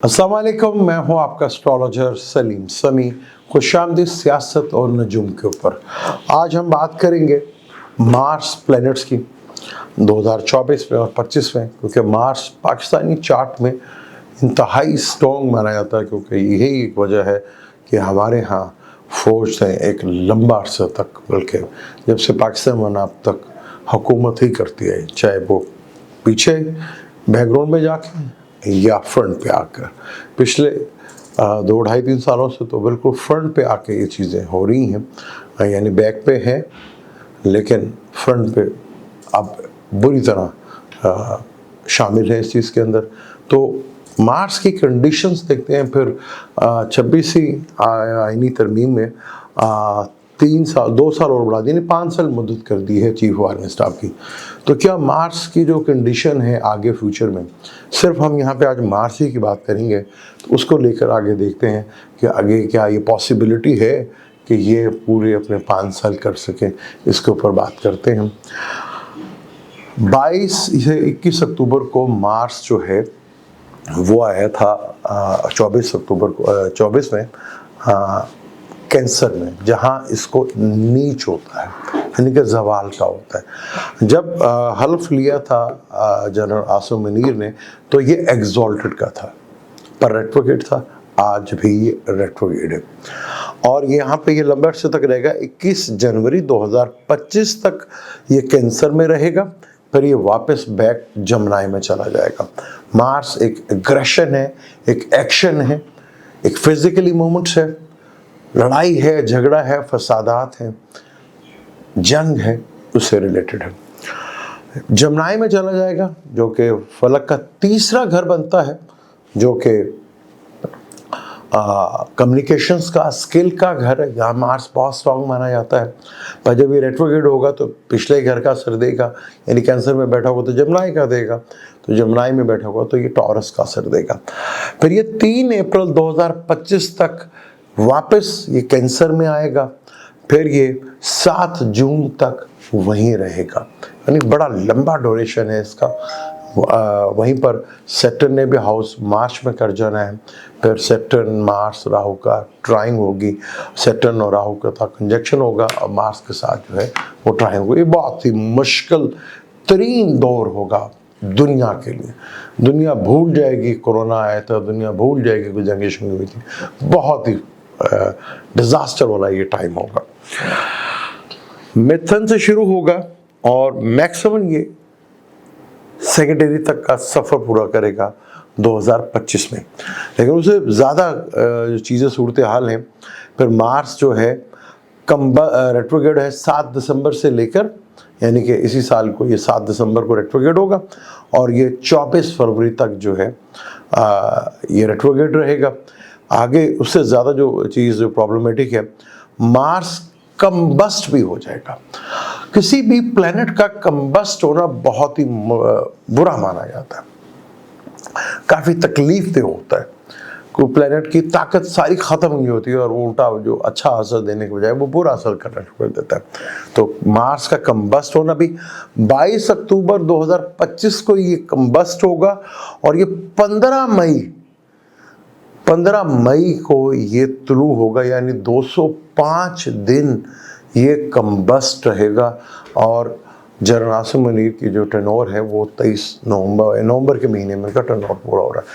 अस्सलाम वालेकुम, मैं हूं आपका एस्ट्रोलॉजर सलीम समी। खुशामदीद सियासत और नजूम के ऊपर। आज हम बात करेंगे मार्स प्लैनेट्स की 2024 में और 25 में, क्योंकि मार्स पाकिस्तानी चार्ट में इंतहाई स्ट्रॉन्ग माना जाता है, क्योंकि यही एक वजह है कि हमारे यहाँ फौज ने एक लंबा अर्सा तक, बल्कि जब से पाकिस्तान बना अब तक हुकूमत ही करती है, चाहे वो पीछे बैकग्राउंड में जाके या फ्रंट पे आकर। पिछले 2-2.5-3 सालों से तो बिल्कुल फ्रंट पे आके ये चीज़ें हो रही हैं, यानी बैक पे है लेकिन फ्रंट पे अब बुरी तरह शामिल है इस चीज़ के अंदर। तो मार्स की कंडीशंस देखते हैं। फिर 26वीं आईनी तरमीम में 2 साल और बढ़ा दी, 5 साल मुद्दत कर दी है चीफ ऑफ आर्मी स्टाफ की। तो क्या मार्स की जो कंडीशन है आगे फ्यूचर में, सिर्फ हम यहाँ पे आज मार्स ही की बात करेंगे, तो उसको लेकर आगे देखते हैं कि आगे क्या ये पॉसिबिलिटी है कि ये पूरे अपने 5 साल कर सकें। इसके ऊपर बात करते हैं। 22 से 21 अक्टूबर को मार्स जो है वो आया था 24 अक्टूबर को 24 में कैंसर में, जहाँ इसको नीच होता है, यानी कि जवाल का होता है। जब हल्फ लिया था जनरल आसिम मुनीर ने, तो ये एग्जॉल्टेड का था, पर रेट्रोगेड था। आज भी ये रेट्रोगेड है और यहाँ पे ये लंबे अरसे तक रहेगा। 21 जनवरी 2025 तक ये कैंसर में रहेगा, फिर ये वापस बैक जमनाई में चला जाएगा। मार्स एक एग्रेशन है, एक एक्शन है, एक फिजिकली मूवमेंट्स है, लड़ाई है, झगड़ा है, फसादात हैं, जंग है, उससे रिलेटेड है। जमनाई में चला जाएगा, जो कि फलक का तीसरा घर बनता है, जो कि कम्युनिकेशंस का, स्किल का घर है। यहाँ मार्स बहुत स्ट्रॉन्ग माना जाता है। पर जब ये रेट्रोगेड होगा तो पिछले घर का असर देगा, यानी कैंसर में बैठा होगा तो जमनाई का देगा, तो जमनाई में बैठा होगा तो ये टॉरस का असर देगा। फिर ये 3 अप्रैल 2025 तक वापस ये कैंसर में आएगा, फिर ये 7 जून तक वहीं रहेगा, यानी बड़ा लंबा ड्यूरेशन है इसका। वहीं पर सैटर्न ने भी हाउस मार्च में कर जाना है। फिर सैटर्न मार्स राहु का ट्राइंग होगी, सैटर्न और राहु का कंजक्शन होगा और मार्स के साथ जो है वो ट्राइंग होगी। ये बहुत ही मुश्किल तरीन दौर होगा दुनिया के लिए। दुनिया भूल जाएगी कोरोना आया था, दुनिया भूल जाएगी कोई जंग शुरू हुई थी। बहुत ही डिजास्टर वाला ये टाइम होगा। मिथुन से शुरू होगा और मैक्सिमम ये सेकेंडरी तक का सफ़र पूरा करेगा 2025 में, लेकिन उससे ज़्यादा चीज़ें सूरत हाल हैं। फिर मार्स जो है रेट्रोगेड है 7 दिसंबर से लेकर, यानी कि इसी साल को ये 7 दिसंबर को रेट्रोगेड होगा और ये 24 फरवरी तक जो है ये रेट्रोगेड रहेगा। आगे उससे ज़्यादा जो चीज़ जो प्रॉब्लमेटिक है, मार्स कंबस्ट भी हो जाएगा। किसी भी प्लेनेट का कंबस्ट होना बहुत ही बुरा माना जाता है, काफ़ी तकलीफ दे होता है। कोई प्लेनेट की ताकत सारी ख़त्म हुई होती है और वो उल्टा जो अच्छा असर देने के बजाय वो बुरा असर करना शुरू कर देता है। तो मार्स का कंबस्ट होना भी 22 अक्टूबर 2025 को ये कंबस्ट होगा और ये 15 मई को ये तुलू होगा, यानी 205 दिन ये कंबस्ट रहेगा। और जनरल आसिम मुनीर की जो टर्नओवर है वो 23 नवंबर के महीने में का टर्नओवर पूरा हो रहा है।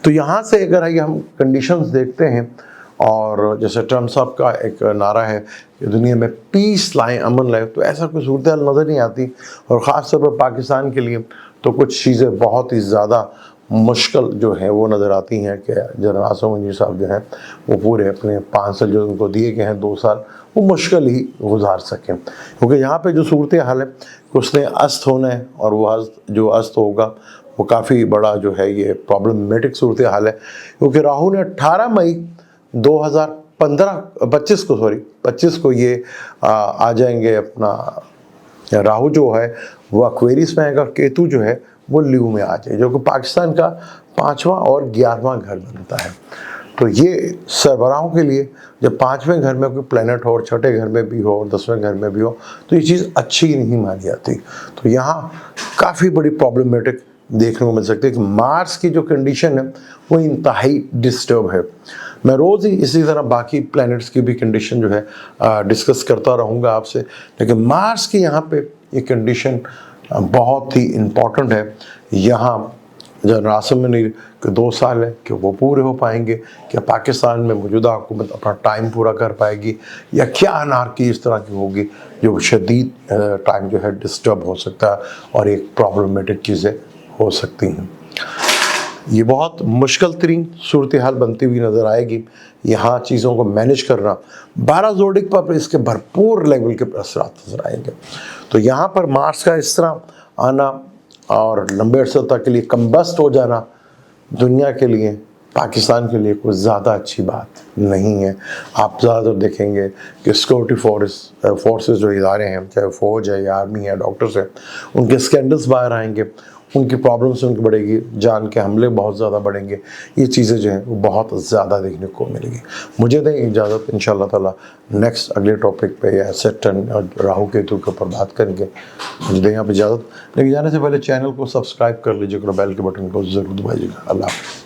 तो यहाँ से अगर हम कंडीशंस देखते हैं, और जैसे ट्रम्प साहब का एक नारा है कि दुनिया में पीस लाएं, अमन लाएं, तो ऐसा कोई सूरत हाल नज़र नहीं आती। और ख़ास तौर पर पाकिस्तान के लिए तो कुछ चीज़ें बहुत ही ज़्यादा मुश्किल जो है वो नज़र आती हैं कि जनरल आसिम मुनीर साहब जो हैं वो पूरे अपने 5 साल जो उनको दिए गए हैं 2 साल वो मुश्किल ही गुजार सकें, क्योंकि यहाँ पे जो सूरत हाल है उसने अस्त होना है और वो अस्त होगा वो काफ़ी बड़ा जो है ये प्रॉब्लमेटिक सूरत हाल है। क्योंकि राहु ने 18 मई 2025 को ये आ जाएंगे। अपना राहु जो है वो एक्वेरियस में आएगा, केतु जो है वो ल्यू में आ जाए, जो कि पाकिस्तान का 5वां और 11वां घर बनता है। तो ये सरबराहों के लिए जब 5वें घर में कोई प्लेनेट हो और 6ठे घर में भी हो और 10वें घर में भी हो, तो ये चीज़ अच्छी नहीं मानी जाती। तो यहाँ काफ़ी बड़ी प्रॉब्लमेटिक देखने को मिल सकती है कि मार्स की जो कंडीशन है वो इंतहाई डिस्टर्ब है। मैं रोज़ ही इसी तरह बाकी प्लैनेट्स की भी कंडीशन जो है डिस्कस करता रहूँगा आपसे, लेकिन मार्स की यहाँ पे ये कंडीशन बहुत ही इम्पॉर्टेंट है। यहाँ जनरल आसिम मुनीर के 2 साल है कि वो पूरे हो पाएंगे, क्या पाकिस्तान में मौजूदा हुकूमत अपना टाइम पूरा कर पाएगी, या क्या अनारकी इस तरह की होगी जो शदीद टाइम जो है डिस्टर्ब हो सकता है और एक प्रॉब्लमेटिक चीज़ें हो सकती हैं। ये बहुत मुश्किल तरीन सूरत हाल बनती हुई नज़र आएगी। यहाँ चीज़ों को मैनेज करना 12 ज़ोडिक पर इसके भरपूर लेवल के असरात नज़र आएंगे। तो यहाँ पर मार्स का इस तरह आना और लंबे अरसे तक के लिए कम्बस्ट हो जाना दुनिया के लिए, पाकिस्तान के लिए कोई ज़्यादा अच्छी बात नहीं है। आप ज़्यादातर देखेंगे कि सिक्योरिटी फोर्सेस जो इदारे हैं, चाहे फ़ौज है या आर्मी है, डॉक्टर्स हैं, उनके स्कैंडल्स बाहर आएंगे, उनकी प्रॉब्लम्स उनकी बढ़ेगी, जान के हमले बहुत ज़्यादा बढ़ेंगे। ये चीज़ें जो हैं वो बहुत ज़्यादा देखने को मिलेगी। मुझे दें इजाज़त, इंशाअल्लाह ताला नेक्स्ट अगले टॉपिक पे या सैटर्न और राहु केतु के ऊपर बात करेंगे। मुझे दें यहाँ पर इजाज़त, लेकिन जाने से पहले चैनल को सब्सक्राइब कर लीजिएगा, बेल के बटन को ज़रूर दबाइएगा। अल्लाह हाफ़िज़।